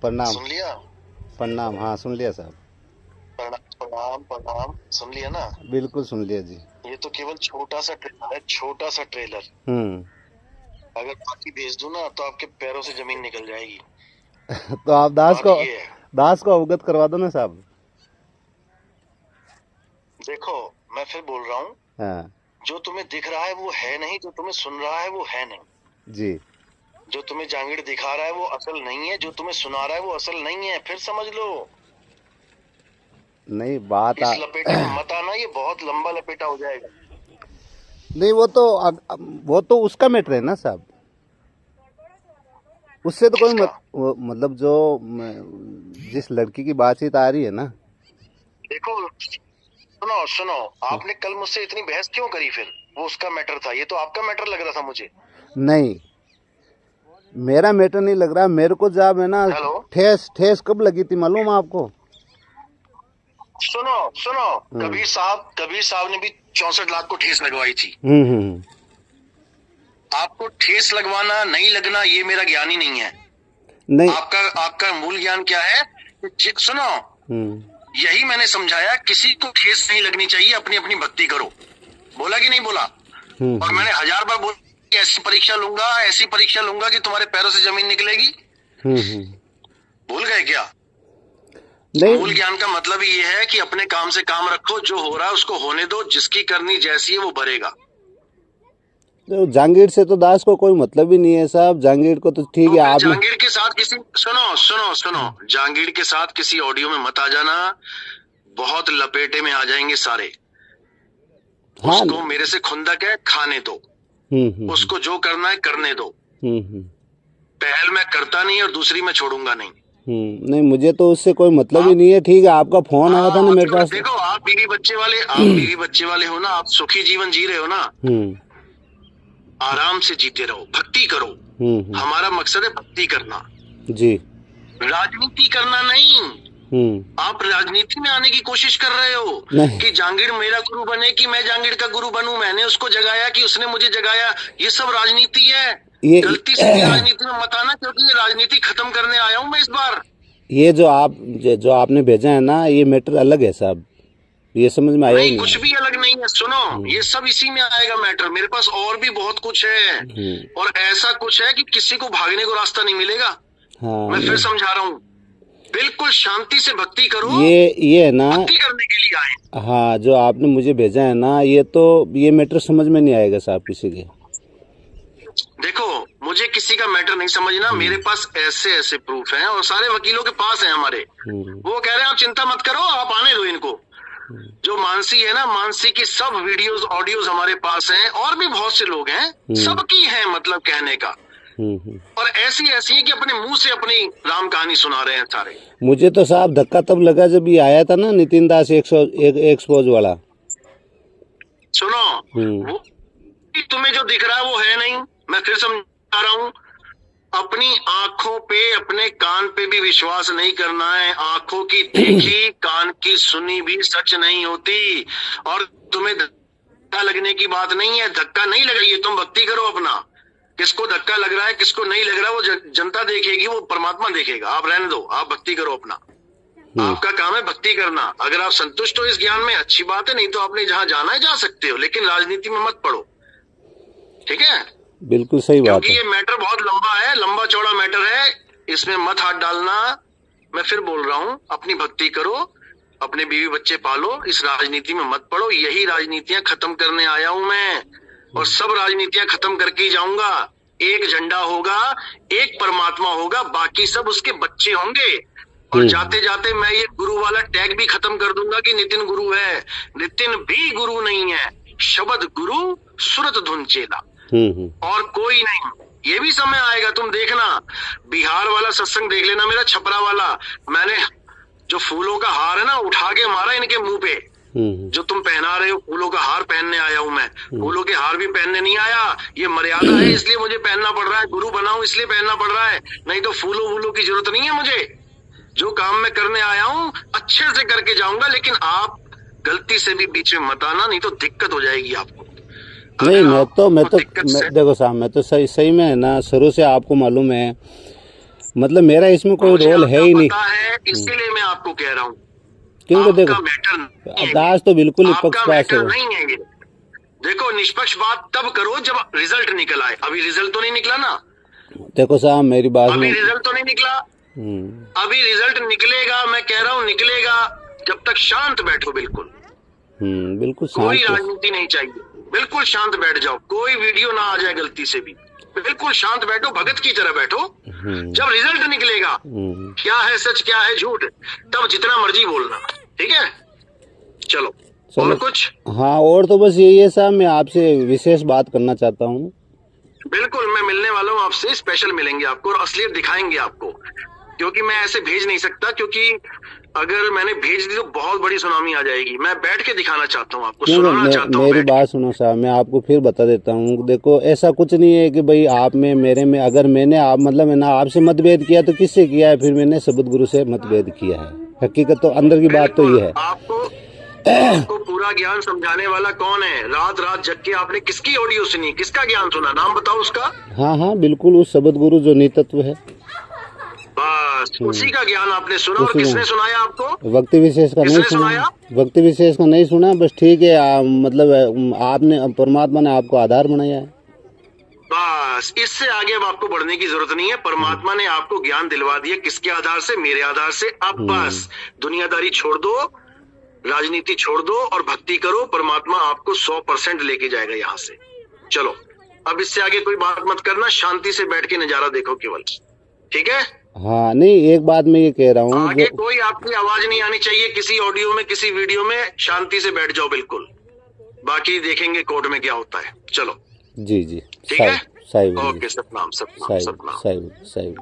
प्रणाम। सुन लिया? प्रणाम, हाँ सुन लिया साहब। प्रणाम प्रणाम प्रणाम, सुन लिया ना? बिल्कुल सुन लिया जी। ये तो केवल छोटा सा ट्रेलर है, छोटा सा ट्रेलर। हम्म। अगर बाकी भेज दूं ना तो आपके पैरों से जमीन निकल जाएगी। तो आप बात ये है, दास को अवगत करवा दो ना साहब। देखो मैं फिर बोल रहा हूँ, हाँ जो तुम्हें दिख रहा है वो है नहीं, जो तुम्हें सुन रहा है वो है नहीं। जी। जो तुम्हें जांगीड़ दिखा रहा है वो असल नहीं है, जो तुम्हें सुना रहा है वो असल नहीं है। फिर समझ लो, नहीं बात इस लपेटे में मत आना, ये बहुत लंबा लपेटा हो जाएगा। नहीं वो तो उसका मैटर है ना साहब। उससे तो कोई मतलब जो जिस लड़की की बातचीत आ रही है ना। देखो सुनो सुनो, आपने कल मुझसे इतनी बहस क्यों करी? फिर वो उसका मैटर था, ये तो आपका मैटर लग रहा था मुझे। नहीं, मेरा मैटर नहीं लग रहा मेरे को। जब है ना ठेस कब लगी थी मालूम आपको? सुनो सुनो, कबीर साहब ने भी 64 लाख को ठेस लगवाई थी। आपको ठेस लगवाना नहीं लगना ये मेरा ज्ञान ही नहीं है। नहीं, आपका मूल ज्ञान क्या है? सुनो, यही मैंने समझाया, किसी को ठेस नहीं लगनी चाहिए, अपनी अपनी भक्ति करो। बोला कि नहीं बोला? और मैंने 1000 बार बोला कि ऐसी परीक्षा लूंगा कि तुम्हारे पैरों से जमीन निकलेगी। भूल गए क्या? मूल ज्ञान का मतलब ये है कि अपने काम से काम रखो, जो हो रहा है उसको होने दो, जिसकी करनी जैसी है वो भरेगा। तो जांगीर से तो दास को कोई मतलब ही नहीं है साहब। जांगीर को तो ठीक है, आप जांगीर के साथ किसी सुनो, जांगीर के साथ किसी ऑडियो में मत आ जाना, बहुत लपेटे में आ जाएंगे सारे। हाँ, उसको मेरे से खुंदक है, खाने दो। उसको जो करना है करने दो। पहल मैं करता नहीं और दूसरी मैं छोड़ूंगा नहीं। नहीं, मुझे तो उससे कोई मतलब ही नहीं है। ठीक है, आपका फोन आया था ना मेरे पास। देखो, आप बीवी बच्चे वाले हो ना, आप सुखी जीवन जी रहे हो ना, आराम से जीते रहो, भक्ति करो। हमारा मकसद है भक्ति करना जी, राजनीति करना नहीं। आप राजनीति में आने की कोशिश कर रहे हो कि जांगीड़ मेरा गुरु बने कि मैं जांगीड़ का गुरु बनूं, मैंने उसको जगाया कि उसने मुझे जगाया। ये सब राजनीति है। गलती से राजनीति में मत आना, क्योंकि ये राजनीति खत्म करने आया हूं मैं इस बार। ये जो आपने भेजा है ना, ये मैटर अलग है साहब, ये समझ में आया नहीं? कुछ भी अलग नहीं है। सुनो, ये सब इसी में आएगा मैटर। मेरे पास और भी बहुत कुछ है, और ऐसा कुछ है कि किसी को भागने को रास्ता नहीं मिलेगा। मैं फिर समझा रहा हूँ, बिल्कुल शांति से भक्ति करो। ये है ना, भक्ति करने के लिए आए। हाँ, जो आपने मुझे भेजा है ना, ये मैटर समझ में नहीं आएगा साहब किसी के। देखो, मुझे किसी का मैटर नहीं समझना। मेरे पास ऐसे प्रूफ हैं, और सारे वकीलों के पास हैं हमारे। वो कह रहे हैं आप चिंता मत करो, आप आने दो इनको। जो मानसी है ना, मानसी की सब वीडियोस ऑडियोज हमारे पास हैं, और भी बहुत से लोग हैं, सबकी है मतलब कहने का। और ऐसी है कि अपने मुंह से अपनी राम कहानी सुना रहे हैं सारे। मुझे तो साहब धक्का तब लगा जब ये आया था ना नितिन दास एक्सपोज वाला। सुनो, वो तुम्हें जो दिख रहा है वो है नहीं। मैं फिर समझा रहा हूँ, अपनी आंखों पे, अपने कान पे भी विश्वास नहीं करना है। आंखों की देखी, कान की सुनी भी सच नहीं होती। और तुम्हें धक्का लगने की बात नहीं है, धक्का नहीं लग रही है, तुम भक्ति करो अपना। किसको धक्का लग रहा है, किसको नहीं लग रहा, वो जनता देखेगी, वो परमात्मा देखेगा। आप रहने दो, आप भक्ति करो अपना। आपका काम है भक्ति करना। अगर आप संतुष्ट हो इस ज्ञान में, अच्छी बात है, नहीं तो आपने जहां जाना है जा सकते हो, लेकिन राजनीति में मत पड़ो, ठीक है? बिल्कुल सही बात है, क्योंकि ये मैटर बहुत लंबा है, लंबा चौड़ा मैटर है, इसमें मत हाथ डालना। मैं फिर बोल रहा हूँ, अपनी भक्ति करो, अपने बीवी बच्चे पालो, इस राजनीति में मत पड़ो। यही राजनीतियां खत्म करने आया हूं मैं, और सब राजनीतियां खत्म करके ही जाऊंगा। एक झंडा होगा, एक परमात्मा होगा, बाकी सब उसके बच्चे होंगे। और जाते जाते मैं ये गुरु वाला टैग भी खत्म कर दूंगा कि नितिन गुरु है। नितिन भी गुरु नहीं है, शब्द गुरु, सुरत धुन चेला, और कोई नहीं। ये भी समय आएगा, तुम देखना। बिहार वाला सत्संग देख लेना मेरा, छपरा वाला। मैंने जो फूलों का हार है ना, उठा के मारा इनके मुंह पे। जो तुम पहना रहे हो, फूलों का हार पहनने आया हूं मैं। फूलों के हार भी पहनने नहीं आया, ये मर्यादा है इसलिए मुझे पहनना पड़ रहा है। गुरु बना हूं इसलिए पहनना पड़ रहा है, नहीं तो फूलों की जरूरत नहीं है मुझे। जो काम मैं करने आया हूं अच्छे से करके जाऊंगा, लेकिन आप गलती से भी बीच में मत आना, नहीं तो दिक्कत हो जाएगी आपको। नहीं, मैं देखो साहब, मैं तो सही में है ना, शुरू से आपको मालूम है मतलब मेरा इसमें कोई मुझे रोल है आपका ही नहीं, पता है, इसीलिए मैं आपको कह रहा हूँ क्योंकि आपका देखो मैटर नहीं है दास तो बिल्कुल ये। ही आपका पक्षपात मैटर है। नहीं है ये। देखो, निष्पक्ष बात तब करो जब रिजल्ट निकल आए। अभी रिजल्ट तो नहीं निकला ना, देखो साहब मेरी बात अभी में, रिजल्ट तो नहीं निकला। अभी रिजल्ट निकलेगा, मैं कह रहा हूँ निकलेगा। जब तक शांत बैठो, बिल्कुल बिल्कुल कोई शांत। राजनीति नहीं चाहिए। बिल्कुल शांत बैठ जाओ, कोई वीडियो ना आ जाए गलती से भी। बिल्कुल शांत बैठो, भगत की तरह बैठो। जब रिजल्ट निकलेगा, क्या है सच क्या है झूठ, तब जितना मर्जी बोलना, ठीक है। चलो और कुछ? हाँ, और तो बस यही है साहब, मैं आपसे विशेष बात करना चाहता हूँ। बिल्कुल, मैं मिलने वाला हूँ आपसे, स्पेशल मिलेंगे आपको और असलियत दिखाएंगे आपको। क्योंकि मैं ऐसे भेज नहीं सकता, क्योंकि अगर मैंने भेज दी तो बहुत बड़ी सुनामी आ जाएगी। मैं बैठ के दिखाना चाहता हूँ आपको, सुनाना चाहता हूँ मेरी बैठ बात सुनो साहब, मैं आपको फिर बता देता हूँ। देखो ऐसा कुछ नहीं है कि भाई आप में मेरे में, अगर मैंने आप मतलब मैंने आपसे मतभेद किया तो किससे किया है? फिर मैंने सबद गुरु से मतभेद किया है। हकीकत तो अंदर की बात तो ये है। आपको पूरा ज्ञान समझाने वाला कौन है? रात रात जग के आपने किसकी ऑडियो सुनी, किसका ज्ञान सुना, नाम बताओ उसका। हाँ हाँ बिल्कुल, उस सबद गुरु जो नितत्व है, बस उसी का ज्ञान आपने सुना। और किसने सुनाया आपको? व्यक्ति विशेष का नहीं सुना, व्यक्ति विशेष का नहीं सुना। बस ठीक है, मतलब आपने, परमात्मा ने आपको आधार बनाया है। बस इससे आगे अब आपको बढ़ने की जरूरत नहीं है। परमात्मा ने आपको ज्ञान दिलवा दिया। किसके आधार से? मेरे आधार से। अब बस दुनियादारी छोड़ दो, राजनीति छोड़ दो और भक्ति करो। परमात्मा आपको 100% लेके जाएगा यहाँ से। चलो, अब इससे आगे कोई बात मत करना, शांति से बैठ के नजारा देखो केवल, ठीक है। हाँ नहीं, एक बात मैं ये कह रहा हूँ, आगे कोई आपकी आवाज नहीं आनी चाहिए किसी ऑडियो में, किसी वीडियो में। शांति से बैठ जाओ बिल्कुल, बाकी देखेंगे कोर्ट में क्या होता है। चलो जी जी, ठीक है, साहिब, ओके, सतनाम सतनाम सतनाम। साहिब।